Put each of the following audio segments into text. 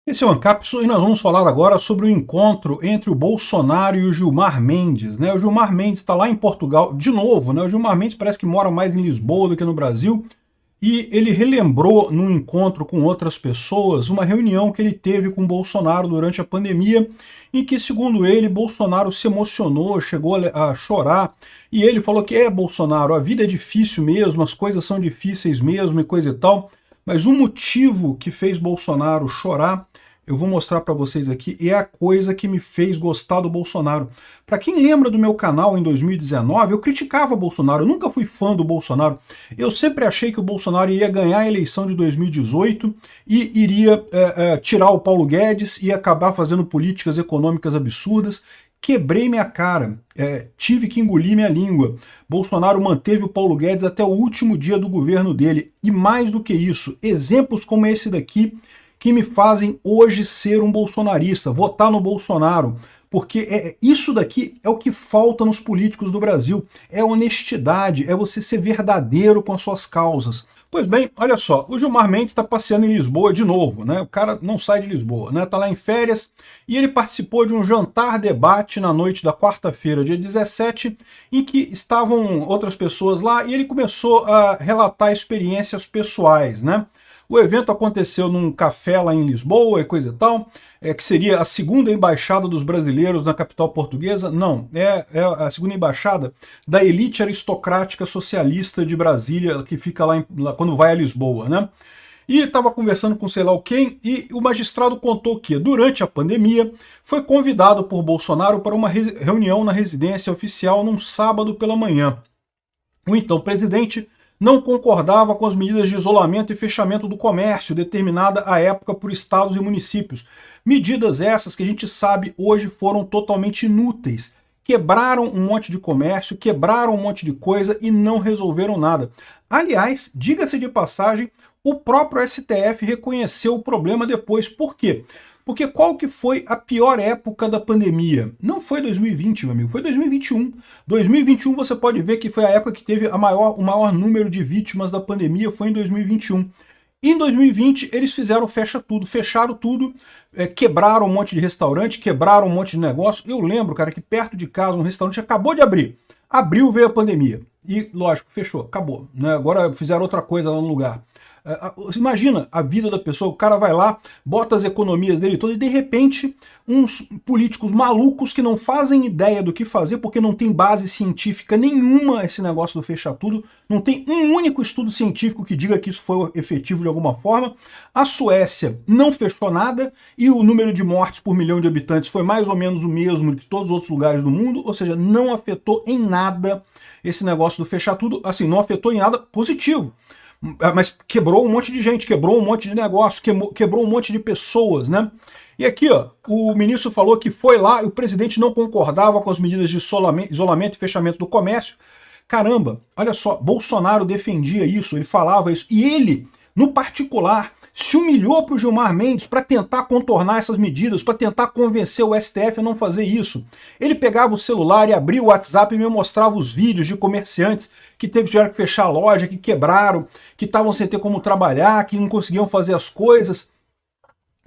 Esse é o Ancapso e nós vamos falar agora sobre o encontro entre o Bolsonaro e o Gilmar Mendes, né? O Gilmar Mendes está lá em Portugal de novo, né? O Gilmar Mendes parece que mora mais em Lisboa do que no Brasil e ele relembrou num encontro com outras pessoas uma reunião que ele teve com o Bolsonaro durante a pandemia, em que, segundo ele, Bolsonaro se emocionou, chegou a chorar, e ele falou que Bolsonaro, a vida é difícil mesmo, as coisas são difíceis mesmo e coisa e tal, mas o motivo que fez Bolsonaro chorar eu vou mostrar para vocês aqui, e é a coisa que me fez gostar do Bolsonaro. Para quem lembra do meu canal em 2019, eu criticava Bolsonaro, eu nunca fui fã do Bolsonaro. Eu sempre achei que o Bolsonaro iria ganhar a eleição de 2018 e iria tirar o Paulo Guedes e acabar fazendo políticas econômicas absurdas. Quebrei minha cara, tive que engolir minha língua. Bolsonaro manteve o Paulo Guedes até o último dia do governo dele. E mais do que isso, exemplos como esse daqui que me fazem hoje ser um bolsonarista, votar no Bolsonaro, porque isso daqui é o que falta nos políticos do Brasil, é honestidade, é você ser verdadeiro com as suas causas. Pois bem, olha só, o Gilmar Mendes está passeando em Lisboa de novo, né? O cara não sai de Lisboa, né? Tá lá em férias e ele participou de um jantar-debate na noite da quarta-feira, dia 17, em que estavam outras pessoas lá e ele começou a relatar experiências pessoais, né? O evento aconteceu num café lá em Lisboa e coisa e tal, que seria a segunda embaixada dos brasileiros na capital portuguesa. Não, é a segunda embaixada da elite aristocrática socialista de Brasília, que fica lá quando vai a Lisboa, né? E estava conversando com sei lá quem, e o magistrado contou que, durante a pandemia, foi convidado por Bolsonaro para uma reunião na residência oficial num sábado pela manhã. O então presidente não concordava com as medidas de isolamento e fechamento do comércio determinada à época por estados e municípios. Medidas essas que a gente sabe hoje foram totalmente inúteis. Quebraram um monte de comércio, quebraram um monte de coisa e não resolveram nada. Aliás, diga-se de passagem, o próprio STF reconheceu o problema depois. Por quê? Porque qual que foi a pior época da pandemia? Não foi 2020, meu amigo, foi 2021. 2021 você pode ver que foi a época que teve o maior número de vítimas da pandemia, foi em 2021. Em 2020 eles fizeram fecharam tudo, quebraram um monte de restaurante, quebraram um monte de negócio. Eu lembro, cara, que perto de casa um restaurante acabou de abrir. Abriu, veio a pandemia. E, lógico, fechou, acabou, né? Agora fizeram outra coisa lá no lugar. Imagina a vida da pessoa, o cara vai lá, bota as economias dele todas e de repente uns políticos malucos que não fazem ideia do que fazer porque não tem base científica nenhuma esse negócio do fechar tudo, não tem um único estudo científico que diga que isso foi efetivo de alguma forma. A Suécia não fechou nada e o número de mortes por milhão de habitantes foi mais ou menos o mesmo que todos os outros lugares do mundo, ou seja, não afetou em nada esse negócio do fechar tudo, assim, não afetou em nada positivo. Mas quebrou um monte de gente, quebrou um monte de negócio, quebrou um monte de pessoas, né? E aqui, ó, o ministro falou que foi lá e o presidente não concordava com as medidas de isolamento e fechamento do comércio. Caramba, olha só, Bolsonaro defendia isso, ele falava isso, e ele, no particular, se humilhou para o Gilmar Mendes para tentar contornar essas medidas, para tentar convencer o STF a não fazer isso. Ele pegava o celular e abria o WhatsApp e me mostrava os vídeos de comerciantes que tiveram que fechar a loja, que quebraram, que estavam sem ter como trabalhar, que não conseguiam fazer as coisas.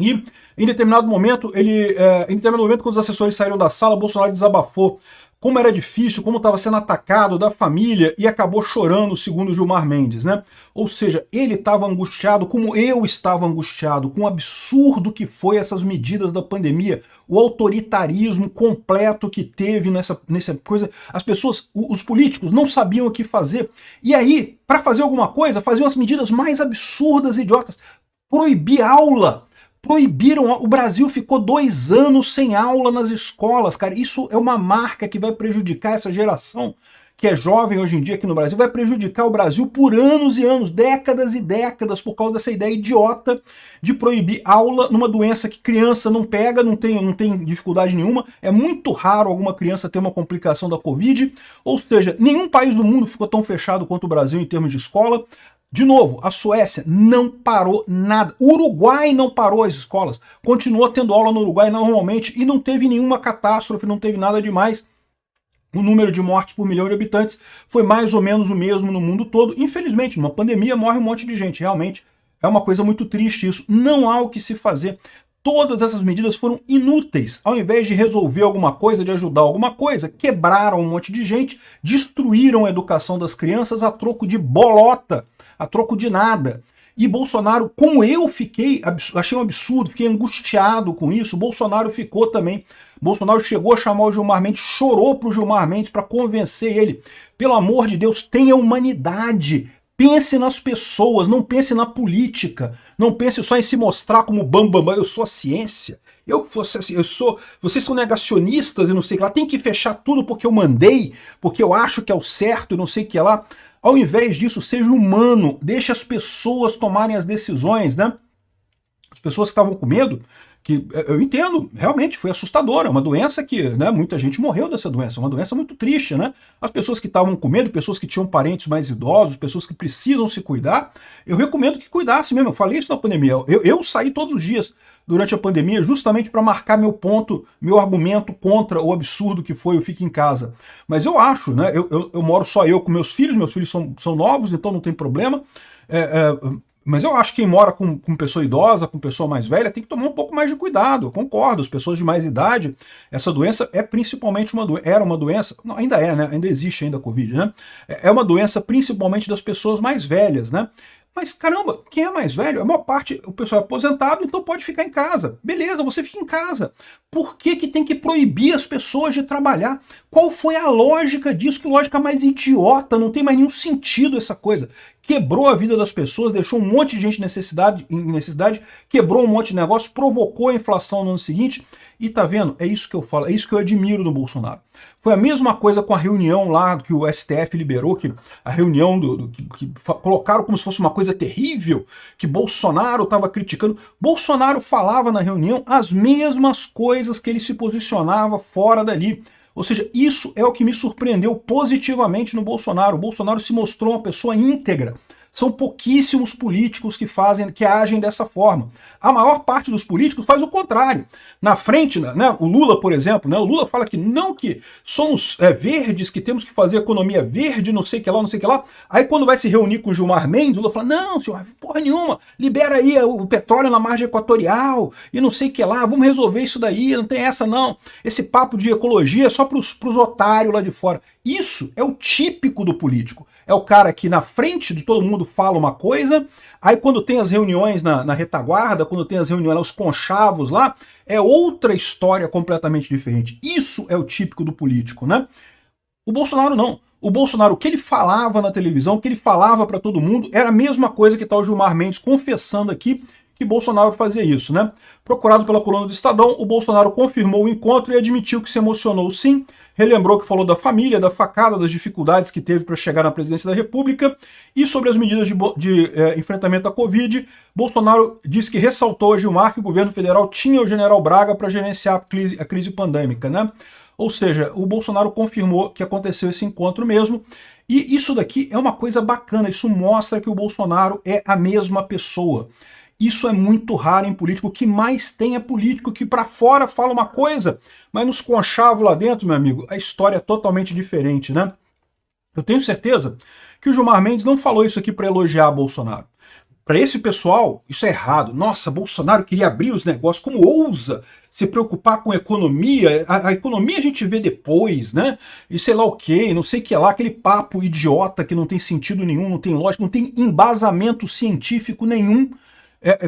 E em determinado momento, quando os assessores saíram da sala, Bolsonaro desabafou como era difícil, como estava sendo atacado da família e acabou chorando, segundo Gilmar Mendes, né? Ou seja, ele estava angustiado, como eu estava angustiado, com o absurdo que foi essas medidas da pandemia, o autoritarismo completo que teve nessa coisa. As pessoas, os políticos não sabiam o que fazer. E aí, para fazer alguma coisa, faziam as medidas mais absurdas e idiotas. Proibir aula. Proibiram, o Brasil ficou 2 anos sem aula nas escolas, cara. Isso é uma marca que vai prejudicar essa geração que é jovem hoje em dia aqui no Brasil, vai prejudicar o Brasil por anos e anos, décadas e décadas, por causa dessa ideia idiota de proibir aula numa doença que criança não pega, não tem dificuldade nenhuma. É muito raro alguma criança ter uma complicação da Covid, ou seja, nenhum país do mundo ficou tão fechado quanto o Brasil em termos de escola. De novo, a Suécia não parou nada. O Uruguai não parou as escolas. Continuou tendo aula no Uruguai normalmente e não teve nenhuma catástrofe, não teve nada demais. O número de mortes por milhão de habitantes foi mais ou menos o mesmo no mundo todo. Infelizmente, numa pandemia morre um monte de gente. Realmente é uma coisa muito triste isso. Não há o que se fazer. Todas essas medidas foram inúteis. Ao invés de resolver alguma coisa, de ajudar alguma coisa, quebraram um monte de gente, destruíram a educação das crianças a troco de bolota, a troco de nada. E Bolsonaro, como eu fiquei, achei um absurdo, fiquei angustiado com isso, Bolsonaro ficou também. Bolsonaro chegou a chamar o Gilmar Mendes, chorou pro Gilmar Mendes para convencer ele. Pelo amor de Deus, tenha humanidade. Pense nas pessoas, não pense na política. Não pense só em se mostrar como bambambam, eu sou a ciência. Vocês são negacionistas e não sei o que lá. Tem que fechar tudo porque eu mandei, porque eu acho que é o certo e não sei o que lá. Ao invés disso, seja humano, deixe as pessoas tomarem as decisões, né? As pessoas que estavam com medo, que eu entendo, realmente foi assustadora, uma doença que, né, muita gente morreu dessa doença, uma doença muito triste, né? As pessoas que estavam com medo, pessoas que tinham parentes mais idosos, pessoas que precisam se cuidar, eu recomendo que cuidasse mesmo, eu falei isso na pandemia, eu saí todos os dias durante a pandemia justamente para marcar meu ponto, meu argumento contra o absurdo que foi o Fique em Casa. Mas eu acho, né, eu moro só eu com meus filhos são novos, então não tem problema, mas eu acho que quem mora com pessoa idosa, com pessoa mais velha, tem que tomar um pouco mais de cuidado, eu concordo, as pessoas de mais idade, essa doença é principalmente era uma doença, não, ainda é, né, ainda existe ainda a Covid, né, é uma doença principalmente das pessoas mais velhas, né, mas caramba, quem é mais velho, a maior parte, o pessoal é aposentado, então pode ficar em casa. Beleza, você fica em casa. Por que tem que proibir as pessoas de trabalhar? Qual foi a lógica disso? Que lógica mais idiota, não tem mais nenhum sentido essa coisa. Quebrou a vida das pessoas, deixou um monte de gente em necessidade, quebrou um monte de negócio, provocou a inflação no ano seguinte. E tá vendo? É isso que eu falo, é isso que eu admiro do Bolsonaro. Foi a mesma coisa com a reunião lá que o STF liberou, que a reunião que colocaram como se fosse uma coisa terrível, que Bolsonaro estava criticando. Bolsonaro falava na reunião as mesmas coisas que ele se posicionava fora dali. Ou seja, isso é o que me surpreendeu positivamente no Bolsonaro. O Bolsonaro se mostrou uma pessoa íntegra. São pouquíssimos políticos que agem dessa forma. A maior parte dos políticos faz o contrário. Na frente, né, o Lula, por exemplo, né, o Lula fala que não, que somos verdes, que temos que fazer economia verde, não sei o que lá, não sei o que lá. Aí quando vai se reunir com o Gilmar Mendes, o Lula fala, não, senhor, porra nenhuma, libera aí o petróleo na margem equatorial e não sei o que lá, vamos resolver isso daí, não tem essa não. Esse papo de ecologia é só pros otários lá de fora. Isso é o típico do político. É o cara que na frente de todo mundo fala uma coisa, aí quando tem as reuniões na retaguarda, quando tem as reuniões, os conchavos lá, é outra história completamente diferente. Isso é o típico do político, né? O Bolsonaro não. O Bolsonaro, o que ele falava na televisão, o que ele falava para todo mundo, era a mesma coisa que tá o Gilmar Mendes confessando aqui que Bolsonaro fazia isso, né? Procurado pela coluna do Estadão, o Bolsonaro confirmou o encontro e admitiu que se emocionou sim, relembrou que falou da família, da facada, das dificuldades que teve para chegar na presidência da República e sobre as medidas de enfrentamento à Covid. Bolsonaro disse que ressaltou a Gilmar que o governo federal tinha o general Braga para gerenciar a crise pandêmica, né? Ou seja, o Bolsonaro confirmou que aconteceu esse encontro mesmo. E isso daqui é uma coisa bacana, isso mostra que o Bolsonaro é a mesma pessoa. Isso é muito raro em político. O que mais tem é político que para fora fala uma coisa, mas nos conchavos lá dentro, meu amigo, a história é totalmente diferente, né? Eu tenho certeza que o Gilmar Mendes não falou isso aqui para elogiar Bolsonaro. Para esse pessoal, isso é errado. Nossa, Bolsonaro queria abrir os negócios. Como ousa se preocupar com economia? A economia a gente vê depois, né? E sei lá o quê, não sei o que lá, aquele papo idiota que não tem sentido nenhum, não tem lógica, não tem embasamento científico nenhum.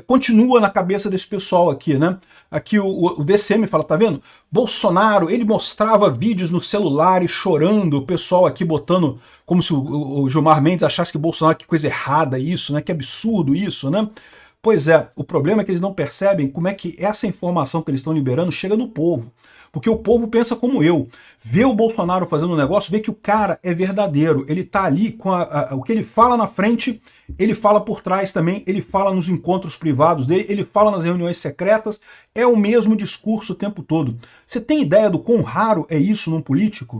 Continua na cabeça desse pessoal aqui, né? Aqui o DCM fala, tá vendo? Bolsonaro, ele mostrava vídeos no celular e chorando, o pessoal aqui botando como se o Gilmar Mendes achasse que Bolsonaro, que coisa errada isso, né? Que absurdo isso, né? Pois é, o problema é que eles não percebem como é que essa informação que eles estão liberando chega no povo. Porque o povo pensa como eu. Vê o Bolsonaro fazendo um negócio, vê que o cara é verdadeiro. Ele tá ali com o que ele fala na frente, ele fala por trás também, ele fala nos encontros privados dele, ele fala nas reuniões secretas, é o mesmo discurso o tempo todo. Você tem ideia do quão raro é isso num político?